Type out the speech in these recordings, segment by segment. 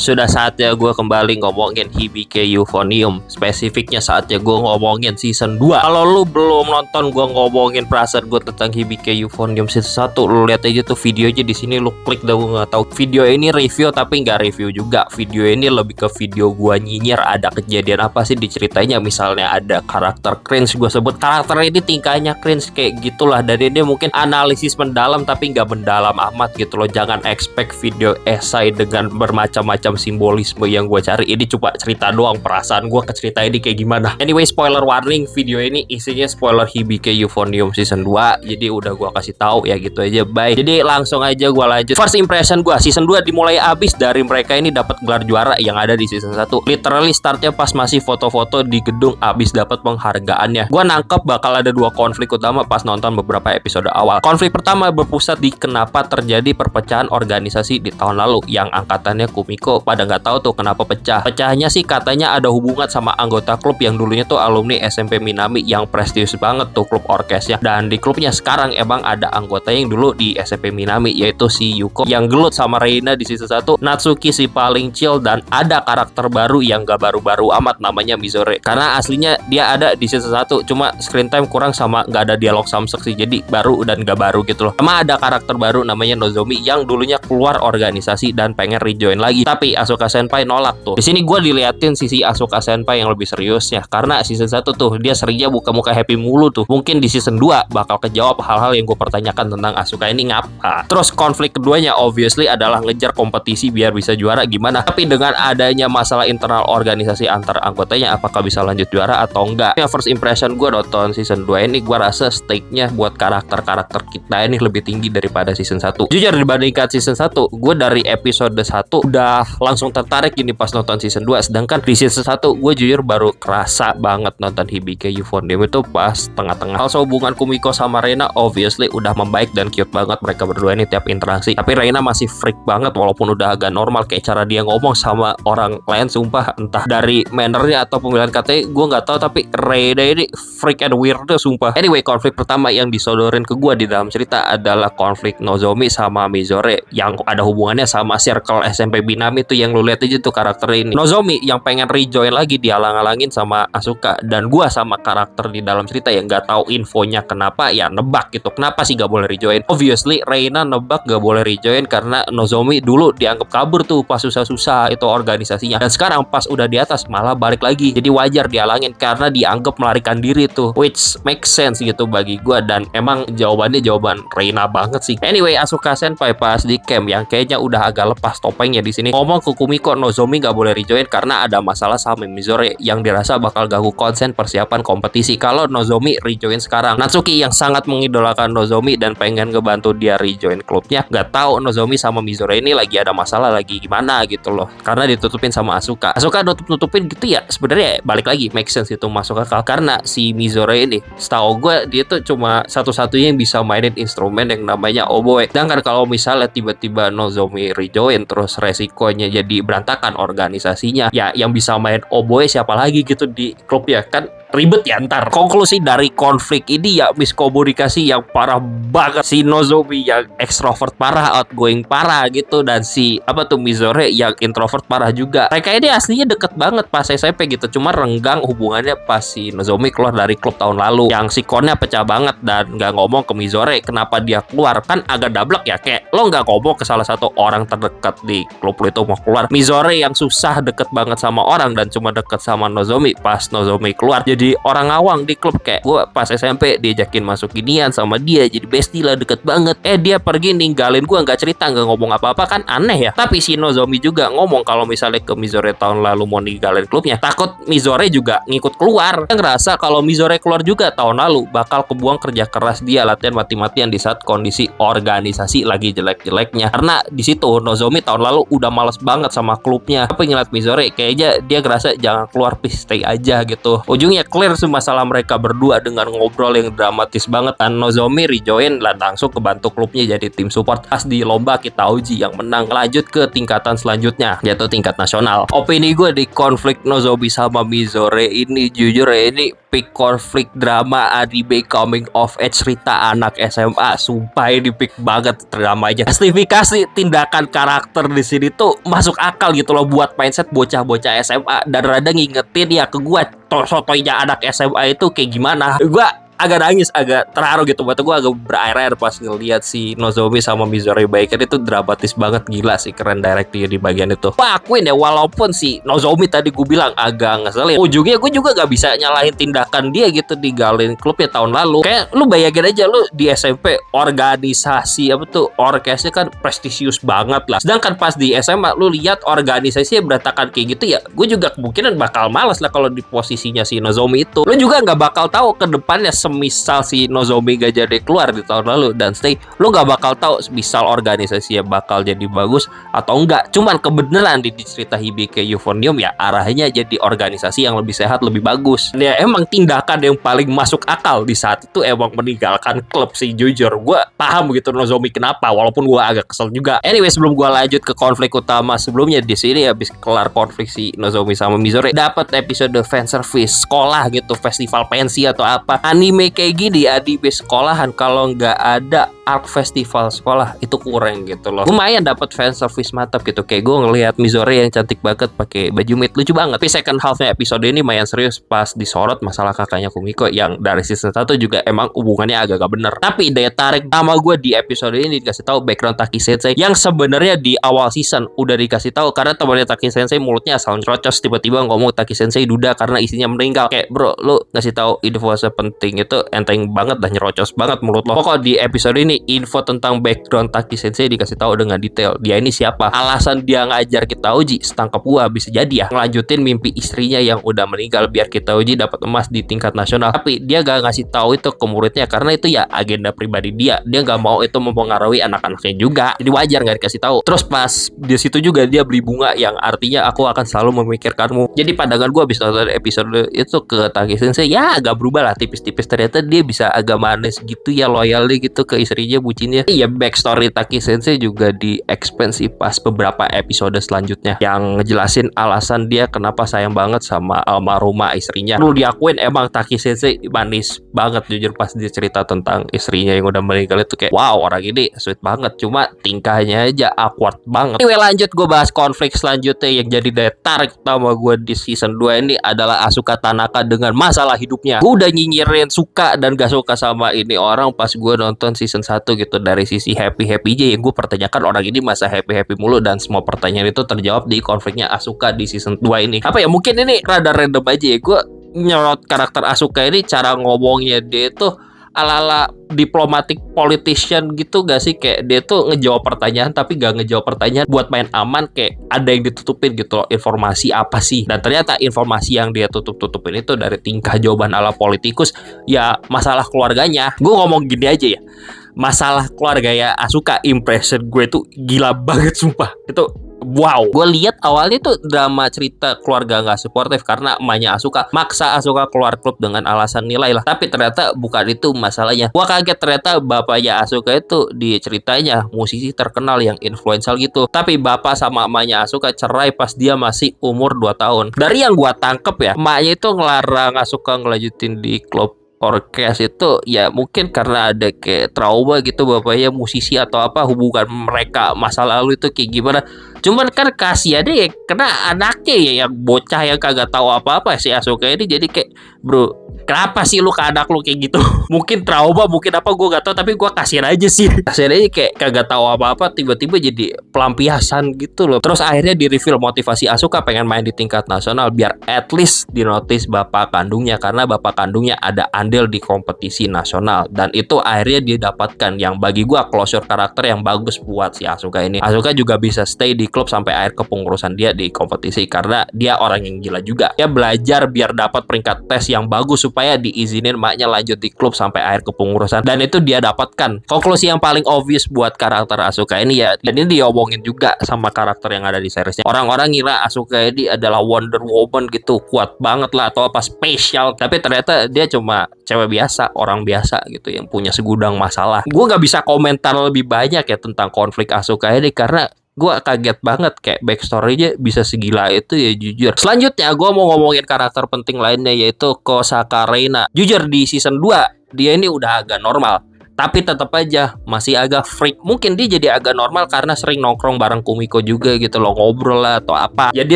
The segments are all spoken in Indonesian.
Sudah saatnya gue kembali ngomongin Hibike Euphonium. Spesifiknya saatnya gue ngomongin season 2. Kalau lu belum nonton gue ngomongin perasaan gue tentang Hibike Euphonium season 1, lu lihat aja tuh videonya di sini, lu klik dah. Gue nggak tahu video ini review tapi nggak review juga. Video ini lebih ke video gue nyinyir ada kejadian apa sih diceritanya. Misalnya ada karakter cringe, gue sebut karakter ini tingkahnya cringe kayak gitulah. Dan ini mungkin analisis mendalam tapi nggak mendalam amat gitu loh. Jangan expect video esai dengan bermacam-macam simbolisme yang gue cari. Ini cuma cerita doang, perasaan gue ke cerita ini kayak gimana. Anyway, spoiler warning, video ini isinya spoiler Hibike Euphonium season 2. Jadi udah gue kasih tahu ya gitu aja. Bye. Jadi langsung aja gue lanjut. First impression gue, season 2 dimulai abis dari mereka ini dapat gelar juara yang ada di season 1. Literally startnya pas masih foto-foto di gedung abis dapat penghargaannya. Gue nangkep bakal ada dua konflik utama pas nonton beberapa episode awal. Konflik pertama berpusat di kenapa terjadi perpecahan organisasi di tahun lalu yang angkatannya Kumiko pada nggak tahu tuh kenapa pecah. Pecahnya sih katanya ada hubungan sama anggota klub yang dulunya tuh alumni SMP Minami yang prestisius banget tuh klub orkesnya. Dan di klubnya sekarang emang ada anggota yang dulu di SMP Minami, yaitu si Yuko yang gelut sama Reina di season 1, Natsuki si paling chill, dan ada karakter baru yang gak baru-baru amat namanya Mizore. Karena aslinya dia ada di season 1, cuma screen time kurang sama nggak ada dialog samsek sih, jadi baru dan gak baru gitu loh. Sama ada karakter baru namanya Nozomi yang dulunya keluar organisasi dan pengen rejoin lagi, tapi Asuka Senpai nolak tuh. Di sini gue diliatin sisi Asuka Senpai yang lebih seriusnya, karena season 1 tuh dia seringnya muka-muka happy mulu tuh. Mungkin di season 2 bakal kejawab hal-hal yang gue pertanyakan tentang Asuka ini ngapa. Terus konflik keduanya obviously adalah ngejar kompetisi biar bisa juara gimana. Tapi dengan adanya masalah internal organisasi antar anggotanya, apakah bisa lanjut juara atau enggak. Yang first impression gue nonton season 2 ini, gue rasa stake-nya buat karakter-karakter kita ini lebih tinggi daripada season 1. Jujur dibandingkan season 1, gue dari episode 1 udah langsung tertarik ini pas nonton season 2. Sedangkan di season 1 gue jujur baru kerasa banget nonton Hibike Euphonium itu pas tengah-tengah. Also hubungan Kumiko sama Reina obviously udah membaik dan cute banget mereka berdua ini tiap interaksi. Tapi Reina masih freak banget walaupun udah agak normal. Kayak cara dia ngomong sama orang lain, sumpah entah dari mannernya atau pemilihan katanya gue nggak tahu, tapi Reina ini freak and weird sumpah. Anyway, konflik pertama yang disodorin ke gue di dalam cerita adalah konflik Nozomi sama Mizore yang ada hubungannya sama circle SMP Minami tuh, yang lu lihat aja tuh karakter ini. Nozomi yang pengen rejoin lagi dihalang-halangin sama Asuka, dan gua sama karakter di dalam cerita yang nggak tahu infonya kenapa ya nebak gitu, kenapa sih gak boleh rejoin. Obviously Reina nebak gak boleh rejoin karena Nozomi dulu dianggap kabur tuh pas susah-susah itu organisasinya, dan sekarang pas udah di atas malah balik lagi. Jadi wajar dihalangin karena dianggap melarikan diri tuh, which makes sense gitu bagi gua, dan emang jawabannya jawaban Reina banget sih. Anyway, Asuka Senpai pas di camp yang kayaknya udah agak lepas topengnya di sini ngomong ke Kumiko Nozomi gak boleh rejoin karena ada masalah sama Mizore yang dirasa bakal ganggu konsen persiapan kompetisi kalau Nozomi rejoin sekarang. Natsuki yang sangat mengidolakan Nozomi dan pengen ngebantu dia rejoin klubnya, gak tahu Nozomi sama Mizore ini lagi ada masalah lagi gimana gitu loh, karena ditutupin sama Asuka. Asuka nutup-nutupin gitu ya, sebenarnya balik lagi make sense itu, masuk akal karena si Mizore ini setahu gue dia tuh cuma satu-satunya yang bisa mainin instrumen yang namanya oboe. Sedangkan kalau misalnya tiba-tiba Nozomi rejoin terus resikonya jadi berantakan organisasinya, ya yang bisa main oboe siapa lagi gitu di klub ya kan, ribet ya ntar. Konklusi dari konflik ini ya miskomunikasi yang parah banget. Si Nozomi yang extrovert parah, outgoing parah gitu, dan si Mizore yang introvert parah juga. Mereka ini aslinya deket banget pas SMP gitu, cuma renggang hubungannya pas si Nozomi keluar dari klub tahun lalu yang sikonnya pecah banget dan nggak ngomong ke Mizore kenapa dia keluar. Kan agak dablek ya, kayak lo nggak ngomong ke salah satu orang terdekat di klub lo itu mau keluar. Mizore yang susah deket banget sama orang dan cuma deket sama Nozomi pas Nozomi keluar jadi orang awang di klub. Kayak gue pas SMP diajakin masuk ginian sama dia, jadi bestie lah, deket banget. Dia pergi ninggalin gue, nggak cerita, nggak ngomong apa-apa, kan aneh ya. Tapi si Nozomi juga ngomong kalau misalnya ke Mizore tahun lalu mau ninggalin klubnya, takut Mizore juga ngikut keluar. Dia ngerasa kalau Mizore keluar juga tahun lalu bakal kebuang kerja keras dia latihan mati-matian di saat kondisi organisasi lagi jelek-jeleknya. Karena di situ Nozomi tahun lalu udah males banget sama klubnya. Tapi ngeliat Mizore kayaknya dia ngerasa jangan keluar, please stay aja gitu. Ujungnya clear sih masalah mereka berdua dengan ngobrol yang dramatis banget. Dan Nozomi rejoin dan langsung kebantu klubnya jadi tim support. Pas di lomba Kitauji yang menang lanjut ke tingkatan selanjutnya, yaitu tingkat nasional. Opini gue di konflik Nozomi sama Mizore ini jujur ya, ini peak konflik drama anime coming of age cerita anak SMA. Sumpah ini peak banget dramanya. Justifikasi tindakan karakter di sini tuh masuk akal gitu loh buat mindset bocah-bocah SMA, dan rada ngingetin ya ke gue sotoynya anak SMA itu kayak gimana. Gue agak nangis, agak terharu gitu. Buat gue agak berair-air pas ngeliat si Nozomi sama Mizore baikan. Itu dramatis banget, gila sih, keren directnya di bagian itu. Gue akuin ya, walaupun si Nozomi tadi gue bilang agak ngeselin, ujungnya gue juga gak bisa nyalahin tindakan dia gitu digalin klubnya tahun lalu. Kayak lu bayangin aja, lu di SMP organisasi apa tuh, orkesnya kan prestisius banget lah. Sedangkan pas di SMA lu lihat organisasinya berantakan kayak gitu ya, gue juga kemungkinan bakal males lah kalau di posisinya si Nozomi itu. Lu juga gak bakal tahu ke depannya, misal si Nozomi gak jadi keluar di tahun lalu dan stay, lo gak bakal tahu misal organisasinya bakal jadi bagus atau enggak. Cuman kebenaran di cerita Hibike Euphonium ya arahnya jadi organisasi yang lebih sehat, lebih bagus. Ya emang tindakan yang paling masuk akal di saat itu emang meninggalkan klub sih, jujur. Gue paham gitu Nozomi kenapa, walaupun gue agak kesel juga. Anyway, sebelum gue lanjut ke konflik utama sebelumnya, di sini habis kelar konflik si Nozomi sama Mizore, dapat episode fanservice sekolah gitu, festival pensi atau apa. Anime kayak gini, anime sekolahan kalau nggak ada art festival sekolah itu kurang gitu loh. Lumayan dapat fan service mantap gitu. Kayak gue ngelihat Mizore yang cantik banget pakai baju maid, lucu banget. Tapi second halfnya episode ini lumayan serius pas disorot masalah kakaknya Kumiko yang dari season 1 juga emang hubungannya agak gak bener. Tapi daya tarik sama gue di episode ini dikasih tahu background Taki Sensei yang sebenarnya di awal season udah dikasih tahu, karena temannya Taki Sensei mulutnya asal nyerocos, tiba-tiba ngomong Taki Sensei duda karena isinya meninggal. Kayak bro, lu ngasih tahu info sepenting itu enteng banget dah, nyerocos banget mulut lo. Pokok di episode ini info tentang background Taki Sensei dikasih tahu dengan detail. Dia ini siapa, alasan dia ngajar Kitauji, setangkap gua bisa jadi ya ngelanjutin mimpi istrinya yang udah meninggal biar Kitauji dapat emas di tingkat nasional. Tapi dia gak ngasih tahu itu ke muridnya karena itu ya agenda pribadi dia. Dia gak mau itu mempengaruhi anak-anaknya juga. Jadi wajar gak dikasih tahu. Terus pas di situ juga dia beli bunga yang artinya aku akan selalu memikirkanmu. Jadi pandangan gua habis nonton episode itu ke Taki Sensei ya agak berubah lah tipis-tipis. Ternyata dia bisa agak manis gitu ya, loyalnya gitu ke istrinya, bucinnya. Iya, backstory Taki Sensei juga di expand sih pas beberapa episode selanjutnya yang ngejelasin alasan dia kenapa sayang banget sama almarhumah istrinya. Perlu diakuin emang Taki Sensei manis banget jujur pas dia cerita tentang istrinya yang udah meninggal itu kayak wow, orang ini sweet banget, cuma tingkahnya aja awkward banget. Anyway, lanjut gue bahas konflik selanjutnya yang jadi daya tarik utama gue di season 2 ini adalah Asuka Tanaka dengan masalah hidupnya. Gue udah nyinyirin suka dan gak suka sama ini orang pas gue nonton season 1 gitu. Dari sisi happy-happy aja yang gue pertanyakan, orang ini masa happy-happy mulu, dan semua pertanyaan itu terjawab di konfliknya Asuka di season 2 ini. Apa ya, mungkin ini rada random aja ya, gue nyorot karakter Asuka ini, cara ngomongnya dia tuh ala-ala diplomatic politician gitu gak sih? Kayak dia tuh ngejawab pertanyaan tapi gak ngejawab pertanyaan buat main aman, kayak ada yang ditutupin gitu loh, informasi apa sih. Dan ternyata informasi yang dia tutup-tutupin itu dari tingkah jawaban ala politikus, ya masalah keluarganya. Gue ngomong gini aja ya, masalah keluarga ya Asuka, impression gue tuh gila banget sumpah. Itu wow, gue lihat awalnya tuh drama cerita keluarga nggak suportif karena emaknya Asuka maksa Asuka keluar klub dengan alasan nilai lah. Tapi ternyata bukan itu masalahnya. Gue kaget ternyata bapaknya Asuka itu di ceritanya musisi terkenal yang influential gitu. Tapi bapak sama emaknya Asuka cerai pas dia masih umur 2 tahun. Dari yang gue tangkep ya, emaknya itu ngelarang Asuka ngelanjutin di klub orkes itu ya mungkin karena ada kayak trauma gitu, bapaknya musisi atau apa, hubungan mereka masa lalu itu kayak gimana. Cuman kan kasihan deh kena anaknya ya yang bocah yang kagak tahu apa-apa si Asuka ini. Jadi kayak bro, kenapa sih lu ke anak lu kayak gitu? Mungkin trauma, mungkin apa, gue gak tahu, tapi gue kasihan aja sih. Kasihan aja kayak kagak tahu apa-apa tiba-tiba jadi pelampiasan gitu loh. Terus akhirnya di reveal motivasi Asuka pengen main di tingkat nasional biar at least dinotis bapak kandungnya, karena bapak kandungnya ada andil di kompetisi nasional, dan itu akhirnya dia dapatkan yang bagi gue closure karakter yang bagus buat si Asuka ini. Asuka juga bisa stay di klub sampai akhir kepengurusan dia di kompetisi karena dia orang yang gila juga. Dia belajar biar dapat peringkat tes yang bagus supaya diizinin maknya lanjut di klub sampai akhir kepengurusan, dan itu dia dapatkan. Konklusi yang paling obvious buat karakter Asuka ini ya, dan ini diomongin juga sama karakter yang ada di seriesnya. Orang-orang ngira Asuka ini adalah Wonder Woman gitu, kuat banget lah atau apa spesial, tapi ternyata dia cuma cewek biasa, orang biasa gitu yang punya segudang masalah. Gue nggak bisa komentar lebih banyak ya tentang konflik Asuka ini karena gue kaget banget kayak backstory-nya bisa segila itu ya, jujur. Selanjutnya gue mau ngomongin karakter penting lainnya yaitu Kosaka Reina. Jujur di season 2 dia ini udah agak normal, tapi tetap aja masih agak freak. Mungkin dia jadi agak normal karena sering nongkrong bareng Kumiko juga gitu loh, ngobrol lah atau apa. Jadi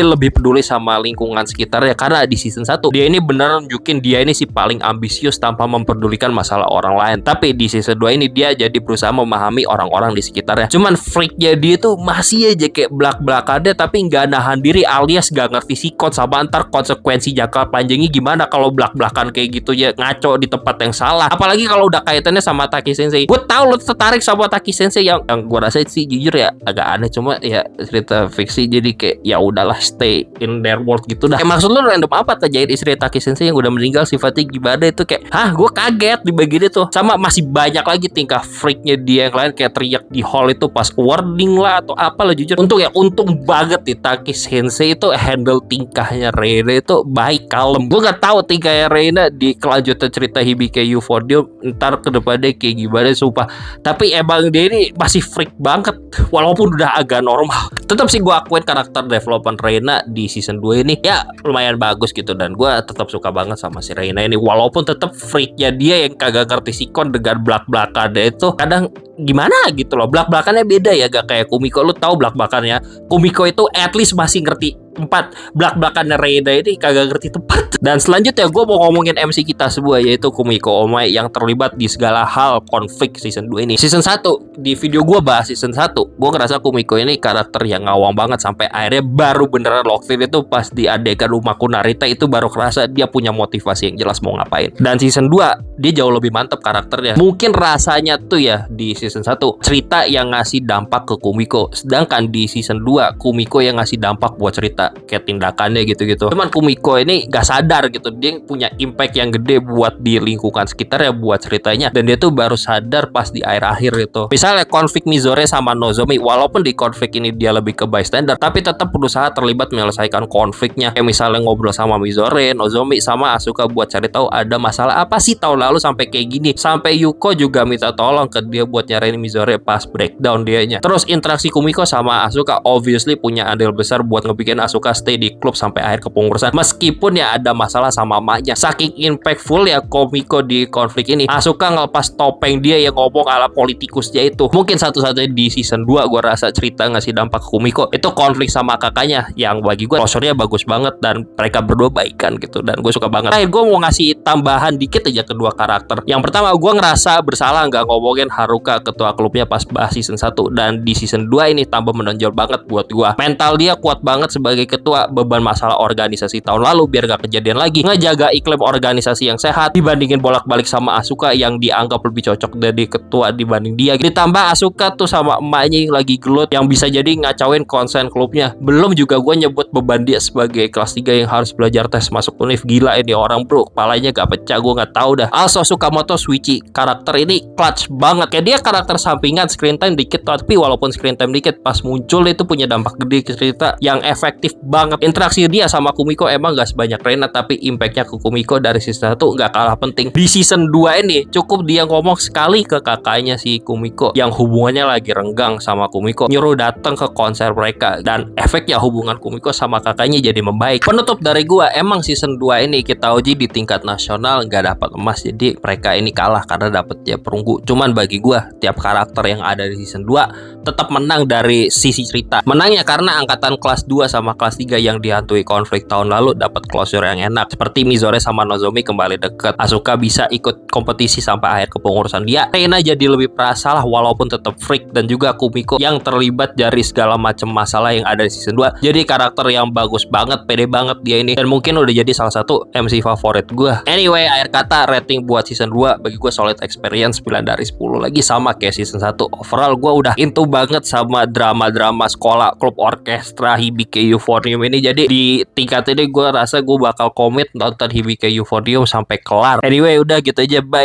lebih peduli sama lingkungan sekitarnya. Karena di season 1 dia ini bener nunjukin dia ini si paling ambisius tanpa memperdulikan masalah orang lain. Tapi di season 2 ini dia jadi berusaha memahami orang-orang di sekitarnya. Cuman freaknya dia tuh masih aja kayak belak-belakannya tapi nggak nahan diri, alias gak ngerti sikon sama antar konsekuensi jangka panjangnya gimana kalau belak-belakan kayak gitu ya, ngaco di tempat yang salah. Apalagi kalau udah kaitannya sama Taki Sensei. Gue tahu lo tertarik sama Taki Sensei yang gue rasa sih jujur ya agak aneh, cuma ya cerita fiksi jadi kayak ya udahlah stay in their world gitu dah. Maksud lo random apa terjadi istri Taki Sensei yang udah meninggal sifatnya gimana itu kayak gue kaget di bagian itu. Sama masih banyak lagi tingkah freaknya dia yang lain kayak teriak di hall itu pas warning lah atau apa lah, jujur. Untung banget di Taki Sensei itu handle tingkahnya Reina itu baik, kalem. Gue gak tahu tingkahnya Reina di kelanjutan cerita Hibike Euphonium ntar ke depannya kayak gimana sumpah, tapi emang dia ini masih freak banget walaupun udah agak normal. Tetap sih gue akuin karakter development Reina di season 2 ini ya lumayan bagus gitu, dan gue tetap suka banget sama si Reina ini walaupun tetap freaknya dia yang kagak ngerti sikon dengan belak-belakannya itu kadang gimana gitu loh. Belak-belakannya beda ya, gak kayak Kumiko. Lu tahu belak-belakannya Kumiko itu at least masih ngerti tempat, belak-belakannya Reina ini kagak ngerti tempat. Dan selanjutnya gue mau ngomongin MC kita semua yaitu Kumiko Omae yang terlibat di segala hal konflik season 2 ini. Season 1 di video gue bahas season 1, gue ngerasa Kumiko ini karakter yang ngawang banget sampai akhirnya baru beneran locked itu pas di adegan rumahku Narita itu baru kerasa dia punya motivasi yang jelas mau ngapain. Dan season 2 dia jauh lebih mantep karakternya. Mungkin rasanya tuh ya di season 1 cerita yang ngasih dampak ke Kumiko, sedangkan di season 2 Kumiko yang ngasih dampak buat cerita kayak tindakannya gitu-gitu. Cuman Kumiko ini gak sadar gitu, dia punya impact yang gede buat di lingkungan sekitar ya, buat ceritanya, dan dia tuh baru sadar pas di akhir-akhir itu. Misalnya konflik Mizore sama Nozomi, walaupun di konflik ini dia lebih ke bystander tapi tetap berusaha terlibat menyelesaikan konfliknya. Kayak misalnya ngobrol sama Mizore, Nozomi sama Asuka buat cari tahu ada masalah apa sih tahun lalu sampai kayak gini. Sampai Yuko juga minta tolong ke dia buat nyariin Mizore pas breakdown dianya. Terus interaksi Kumiko sama Asuka obviously punya andil besar buat ngebikin Asuka stay di klub sampai akhir kepengurusan meskipun ya ada masalah sama maknya. Saking impactful ya Kumiko di konflik ini, Asuka ngelepas topeng dia yang ngomong ala politikusnya itu. Mungkin satu-satunya di season 2 gue rasa cerita ngasih dampak ke Kumiko itu konflik sama kakaknya yang bagi gue closurnya bagus banget dan mereka berdua baikan gitu, dan gue suka banget. Gue mau ngasih tambahan dikit aja kedua karakter. Yang pertama, gue ngerasa bersalah nggak ngomongin Haruka ketua klubnya pas bahas season 1, dan di season 2 ini tambah menonjol banget buat gue. Mental dia kuat banget sebagai ketua, beban masalah organisasi tahun lalu biar gak kejadian lagi, ngejaga iklim organisasi yang sehat dibandingin bolak-balik sama Asuka yang dianggap lebih cocok jadi ketua dibanding dia. Ditambah Asuka tuh sama emaknya yang lagi gelut yang bisa jadi ngacauin konsen klubnya. Belum juga gue nyebut beban dia sebagai kelas 3 yang harus belajar tes masuk univ. Gila ini orang bro, kepalanya gak pecah, gue gak tahu dah. Also Sukamoto Suichi, karakter ini clutch banget. Kayak dia karakter sampingan, screen time dikit, tapi walaupun screen time dikit pas muncul itu punya dampak gede ke cerita yang efektif banget. Interaksi dia sama Kumiko emang gak sebanyak Reina, tapi impactnya ke Kumiko dari season 1 gak kalah penting. Di season 2 ini cukup dia ngomong sekali ke kakaknya si Kumiko yang hubungannya lagi renggang sama Kumiko, nyuruh datang ke konser mereka, dan efeknya hubungan Kumiko sama kakaknya jadi membaik. Penutup dari gua, emang season 2 ini kita uji di tingkat nasional gak dapat emas, jadi mereka ini kalah karena dapat ya perunggu. Cuman bagi gua tiap karakter yang ada di season 2 tetap menang dari sisi cerita. Menangnya karena angkatan kelas 2 sama kelas 3 yang dihantui konflik tahun lalu dapat closure yang enak. Seperti Mizore sama Nozomi kembali deket, Asuka bisa ikut kompetisi sampai akhir kepengurusan dia, Reina jadi lebih perasa lah walaupun tetap freak, dan juga Kumiko yang terlibat dari segala macam masalah yang ada di season 2. Jadi karakter yang bagus banget, pede banget dia ini, dan mungkin udah jadi salah satu MC favorit gue. Anyway, akhir kata rating buat season 2 bagi gue solid experience 9 dari 10 lagi, sama kayak season 1. Overall gue udah into banget sama drama-drama sekolah, klub orkestra Hibike Euphonium ini. Jadi di tingkat ini gue rasa gue bakal komit nonton Hibike Euphonium sampai kelar. Anyway, udah gitu aja, bye.